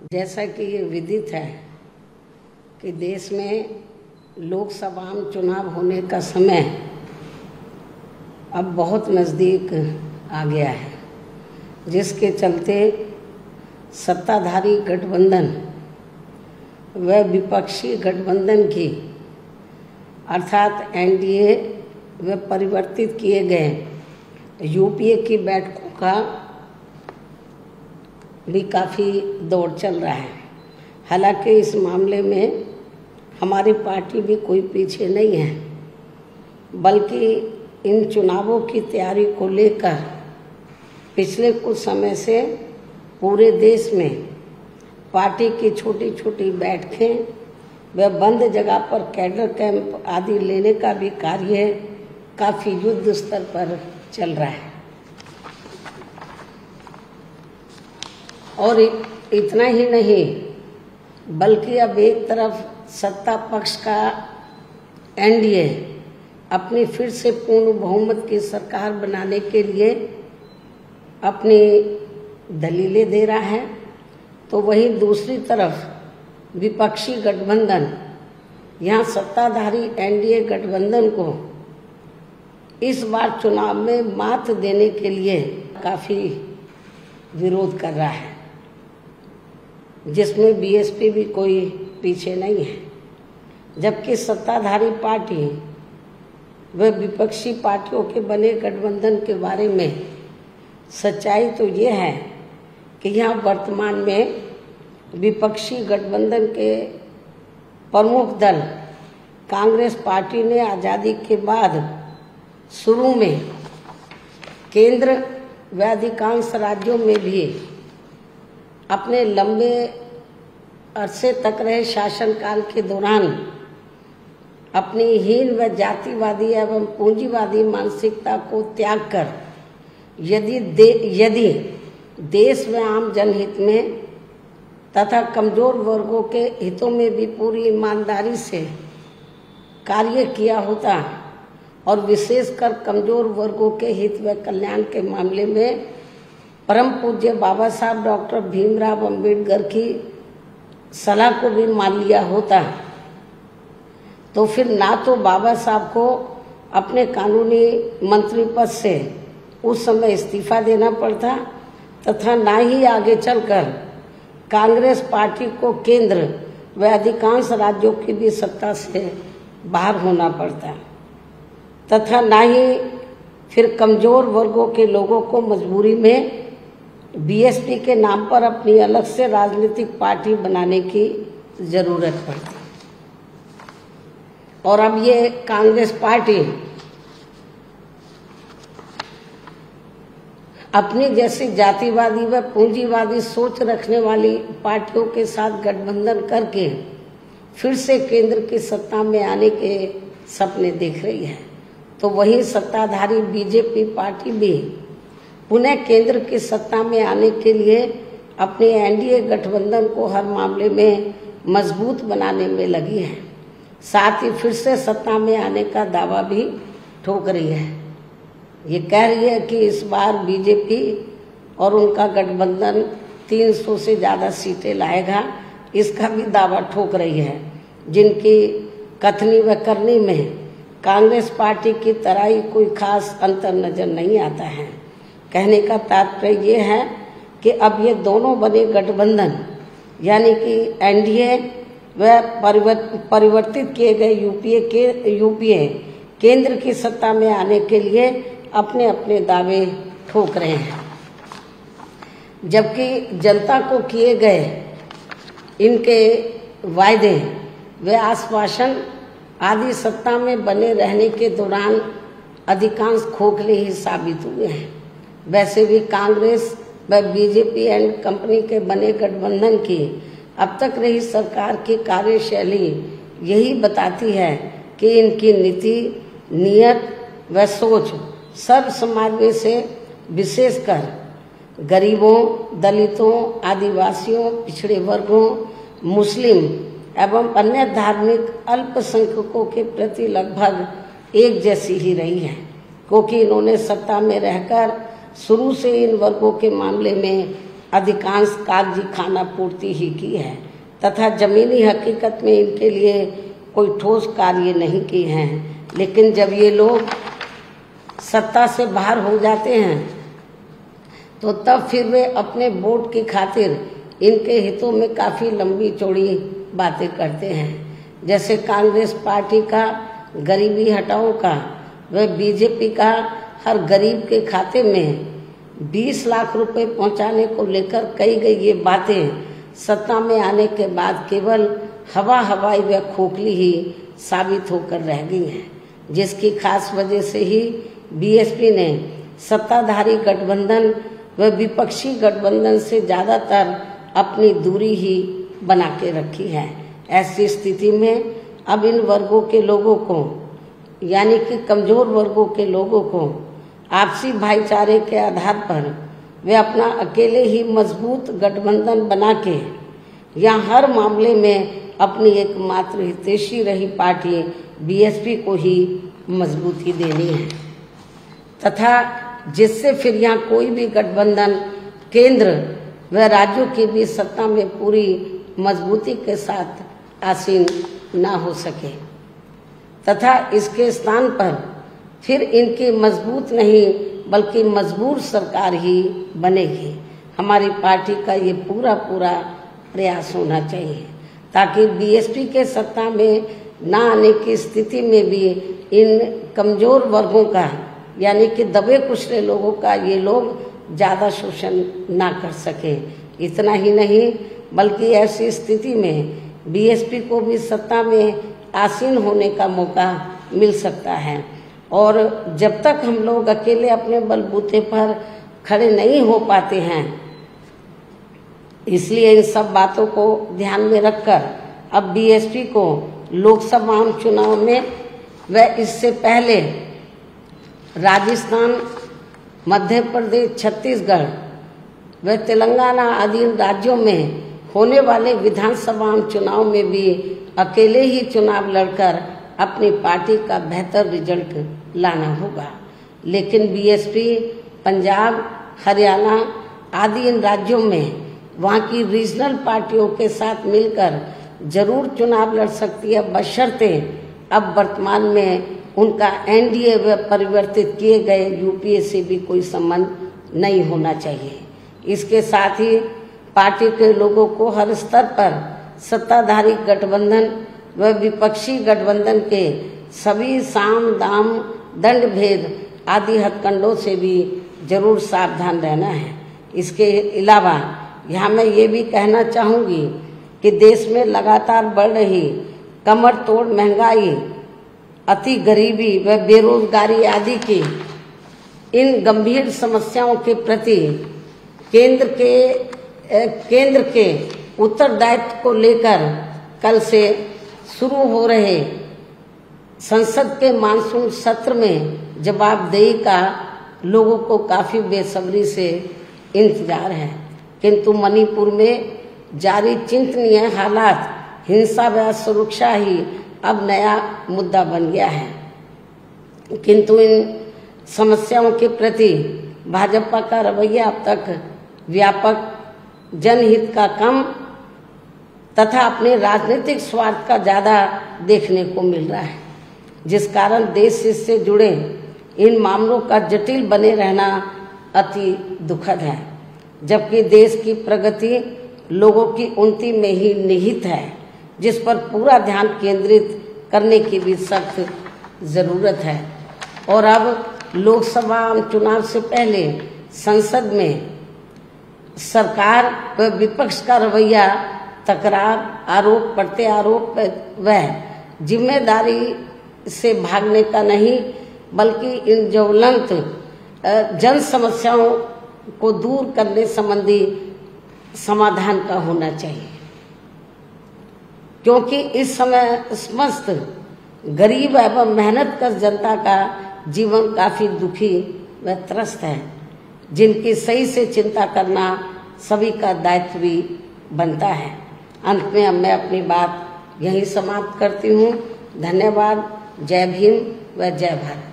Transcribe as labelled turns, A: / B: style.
A: जैसा कि ये विदित है कि देश में लोकसभा चुनाव होने का समय अब बहुत नज़दीक आ गया है, जिसके चलते सत्ताधारी गठबंधन व विपक्षी गठबंधन की अर्थात एनडीए व परिवर्तित किए गए यूपीए की बैठकों का भी काफ़ी दौड़ चल रहा है। हालांकि इस मामले में हमारी पार्टी भी कोई पीछे नहीं है, बल्कि इन चुनावों की तैयारी को लेकर पिछले कुछ समय से पूरे देश में पार्टी की छोटी छोटी बैठकें व बंद जगह पर कैडर कैंप आदि लेने का भी कार्य काफ़ी युद्ध स्तर पर चल रहा है। और इतना ही नहीं, बल्कि अब एक तरफ सत्ता पक्ष का एनडीए अपनी फिर से पूर्ण बहुमत की सरकार बनाने के लिए अपनी दलीलें दे रहा है, तो वहीं दूसरी तरफ विपक्षी गठबंधन यहाँ सत्ताधारी एनडीए गठबंधन को इस बार चुनाव में मात देने के लिए काफ़ी विरोध कर रहा है, जिसमें बीएसपी भी कोई पीछे नहीं है। जबकि सत्ताधारी पार्टी व विपक्षी पार्टियों के बने गठबंधन के बारे में सच्चाई तो ये है कि यहाँ वर्तमान में विपक्षी गठबंधन के प्रमुख दल कांग्रेस पार्टी ने आज़ादी के बाद शुरू में केंद्र व अधिकांश राज्यों में भी अपने लंबे अरसे तक रहे शासनकाल के दौरान अपनी हीन व जातिवादी एवं पूंजीवादी मानसिकता को त्याग कर यदि देश व आम जनहित में तथा कमजोर वर्गों के हितों में भी पूरी ईमानदारी से कार्य किया होता और विशेषकर कमजोर वर्गों के हित व कल्याण के मामले में परम पूज्य बाबा साहब डॉक्टर भीमराव अंबेडकर की सलाह को भी मान लिया होता, तो फिर ना तो बाबा साहब को अपने कानूनी मंत्री पद से उस समय इस्तीफा देना पड़ता तथा ना ही आगे चलकर कांग्रेस पार्टी को केंद्र व अधिकांश राज्यों की भी सत्ता से बाहर होना पड़ता तथा ना ही फिर कमजोर वर्गों के लोगों को मजबूरी में बीएसपी के नाम पर अपनी अलग से राजनीतिक पार्टी बनाने की जरूरत पड़ती। और अब ये कांग्रेस पार्टी अपनी जैसी जातिवादी व पूंजीवादी सोच रखने वाली पार्टियों के साथ गठबंधन करके फिर से केंद्र की सत्ता में आने के सपने देख रही है, तो वही सत्ताधारी बीजेपी पार्टी भी पुनः केंद्र की सत्ता में आने के लिए अपने एनडीए गठबंधन को हर मामले में मजबूत बनाने में लगी है। साथ ही फिर से सत्ता में आने का दावा भी ठोक रही है। ये कह रही है कि इस बार बीजेपी और उनका गठबंधन 300 से ज़्यादा सीटें लाएगा, इसका भी दावा ठोक रही है, जिनकी कथनी व करनी में कांग्रेस पार्टी की तरह ही कोई खास अंतर नजर नहीं आता है। कहने का तात्पर्य ये है कि अब ये दोनों बने गठबंधन यानी कि एनडीए व परिवर्तित किए गए यूपीए केंद्र की सत्ता में आने के लिए अपने अपने दावे ठोक रहे हैं, जबकि जनता को किए गए इनके वायदे व आश्वासन आदि सत्ता में बने रहने के दौरान अधिकांश खोखले ही साबित हुए हैं। वैसे भी कांग्रेस व बीजेपी एंड कंपनी के बने गठबंधन की अब तक रही सरकार की कार्यशैली यही बताती है कि इनकी नीति, नियत व सोच सर्व समाज में से विशेषकर गरीबों, दलितों, आदिवासियों, पिछड़े वर्गों, मुस्लिम एवं अन्य धार्मिक अल्पसंख्यकों के प्रति लगभग एक जैसी ही रही है, क्योंकि इन्होंने सत्ता में रहकर शुरू से इन वर्गों के मामले में अधिकांश कागजी खाना पूर्ति ही की है तथा जमीनी हकीकत में इनके लिए कोई ठोस कार्य नहीं किए हैं। लेकिन जब ये लोग सत्ता से बाहर हो जाते हैं तो तब फिर वे अपने वोट की खातिर इनके हितों में काफ़ी लंबी चौड़ी बातें करते हैं। जैसे कांग्रेस पार्टी का गरीबी हटाओ का व बीजेपी का हर गरीब के खाते में 20 लाख रुपए पहुंचाने को लेकर कही गई ये बातें सत्ता में आने के बाद केवल हवाई व खोखली ही साबित होकर रह गई हैं, जिसकी खास वजह से ही बीएसपी ने सत्ताधारी गठबंधन व विपक्षी गठबंधन से ज़्यादातर अपनी दूरी ही बना के रखी है। ऐसी स्थिति में अब इन वर्गों के लोगों को यानी कि कमज़ोर वर्गों के लोगों को आपसी भाईचारे के आधार पर वे अपना अकेले ही मजबूत गठबंधन बना के या हर मामले में अपनी एकमात्र हितैषी रही पार्टी बीएसपी को ही मजबूती देनी है तथा जिससे फिर यहाँ कोई भी गठबंधन केंद्र व राज्यों के बीच सत्ता में पूरी मजबूती के साथ आसीन ना हो सके तथा इसके स्थान पर फिर इनकी मजबूत नहीं बल्कि मजबूर सरकार ही बनेगी। हमारी पार्टी का ये पूरा प्रयास होना चाहिए ताकि बीएसपी के सत्ता में ना आने की स्थिति में भी इन कमज़ोर वर्गों का यानी कि दबे कुचले लोगों का ये लोग ज़्यादा शोषण ना कर सके। इतना ही नहीं बल्कि ऐसी स्थिति में बीएसपी को भी सत्ता में आसीन होने का मौका मिल सकता है। और जब तक हम लोग अकेले अपने बलबूते पर खड़े नहीं हो पाते हैं, इसलिए इन सब बातों को ध्यान में रखकर अब बीएसपी को लोकसभा चुनाव में व इससे पहले राजस्थान, मध्य प्रदेश, छत्तीसगढ़ व तेलंगाना आदि राज्यों में होने वाले विधानसभा चुनाव में भी अकेले ही चुनाव लड़कर अपनी पार्टी का बेहतर रिजल्ट लाना होगा। लेकिन बीएसपी पंजाब, हरियाणा आदि इन राज्यों में वहाँ की रीजनल पार्टियों के साथ मिलकर जरूर चुनाव लड़ सकती है, बशर्ते अब वर्तमान में उनका एनडीए व परिवर्तित किए गए यूपीए से भी कोई संबंध नहीं होना चाहिए। इसके साथ ही पार्टी के लोगों को हर स्तर पर सत्ताधारी गठबंधन व विपक्षी गठबंधन के सभी साम दाम दंड भेद आदि हथकंडों से भी जरूर सावधान रहना है। इसके अलावा यहाँ मैं ये भी कहना चाहूँगी कि देश में लगातार बढ़ रही कमर तोड़ महंगाई, अति गरीबी व बेरोजगारी आदि की इन गंभीर समस्याओं के प्रति केंद्र के उत्तरदायित्व को लेकर कल से शुरू हो रहे संसद के मानसून सत्र में जवाबदेही का लोगों को काफ़ी बेसब्री से इंतजार है। किंतु मणिपुर में जारी चिंतनीय हालात, हिंसा व सुरक्षा ही अब नया मुद्दा बन गया है। किंतु इन समस्याओं के प्रति भाजपा का रवैया अब तक व्यापक जनहित का कम तथा अपने राजनीतिक स्वार्थ का ज़्यादा देखने को मिल रहा है, जिस कारण देश से जुड़े इन मामलों का जटिल बने रहना अति दुखद है। जबकि देश की प्रगति लोगों की उन्नति में ही निहित है, जिस पर पूरा ध्यान केंद्रित करने की भी सख्त ज़रूरत है। और अब लोकसभा चुनाव से पहले संसद में सरकार व विपक्ष का रवैया तकरार, आरोप प्रत्यारोप व जिम्मेदारी से भागने का नहीं बल्कि इन ज्वलंत जन समस्याओं को दूर करने संबंधी समाधान का होना चाहिए, क्योंकि इस समय समस्त गरीब एवं मेहनत कर जनता का जीवन काफ़ी दुखी व त्रस्त है, जिनकी सही से चिंता करना सभी का दायित्व भी बनता है। अंत में अब मैं अपनी बात यहीं समाप्त करती हूँ। धन्यवाद। जय भीम व जय भारत।